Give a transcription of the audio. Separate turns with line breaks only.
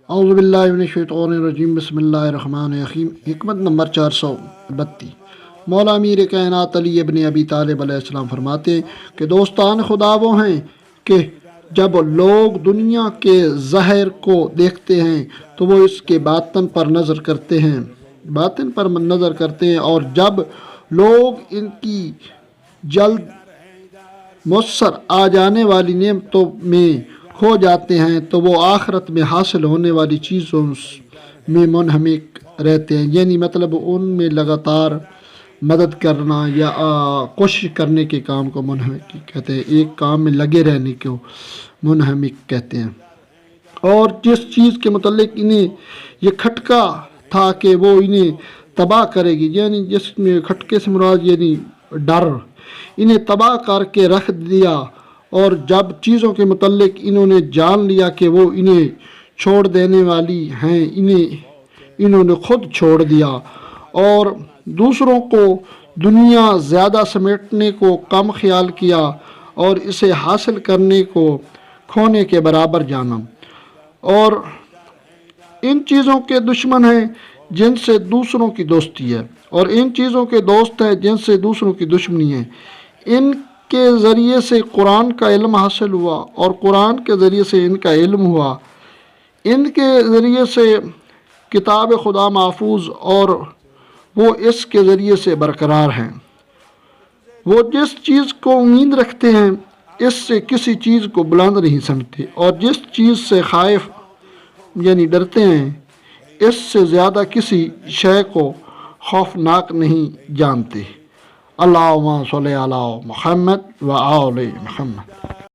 اعوذ باللہ من الشیطان الرجیم، بسم اللہ الرحمن الرحیم۔ حکمت نمبر 432۔ مولا امیر کائنات علی ابن ابی طالب علیہ السلام فرماتے ہیں کہ دوستان خدا وہ ہیں کہ جب لوگ دنیا کے ظاہر کو دیکھتے ہیں تو وہ اس کے باطن پر نظر کرتے ہیں اور جب لوگ ان کی جلد مؤثر آ جانے والی نعمتوں میں کھو جاتے ہیں تو وہ آخرت میں حاصل ہونے والی چیزوں میں منہمک رہتے ہیں، یعنی مطلب ان میں لگاتار مدد کرنا یا کوشش کرنے کے کام کو منہمک کہتے ہیں، ایک کام میں لگے رہنے کو منہمک کہتے ہیں۔ اور جس چیز کے متعلق انہیں یہ کھٹکا تھا کہ وہ انہیں تباہ کرے گی، یعنی جس میں کھٹکے سے مراد یعنی ڈر، انہیں تباہ کر کے رکھ دیا، اور جب چیزوں کے متعلق انہوں نے جان لیا کہ وہ انہیں چھوڑ دینے والی ہیں، انہوں نے خود چھوڑ دیا اور دوسروں کو دنیا زیادہ سمیٹنے کو کم خیال کیا اور اسے حاصل کرنے کو کھونے کے برابر جانا، اور ان چیزوں کے دشمن ہیں جن سے دوسروں کی دوستی ہے، اور ان چیزوں کے دوست ہیں جن سے دوسروں کی دشمنی ہے۔ ان کے ذریعے سے قرآن کا علم حاصل ہوا اور قرآن کے ذریعے سے ان کا علم ہوا، ان کے ذریعے سے کتاب خدا محفوظ اور وہ اس کے ذریعے سے برقرار ہیں۔ وہ جس چیز کو امید رکھتے ہیں اس سے کسی چیز کو بلند نہیں سمجھتے، اور جس چیز سے خائف یعنی ڈرتے ہیں اس سے زیادہ کسی شے کو خوفناک نہیں جانتے۔ اللہم صلی علی محمد و آل محمد۔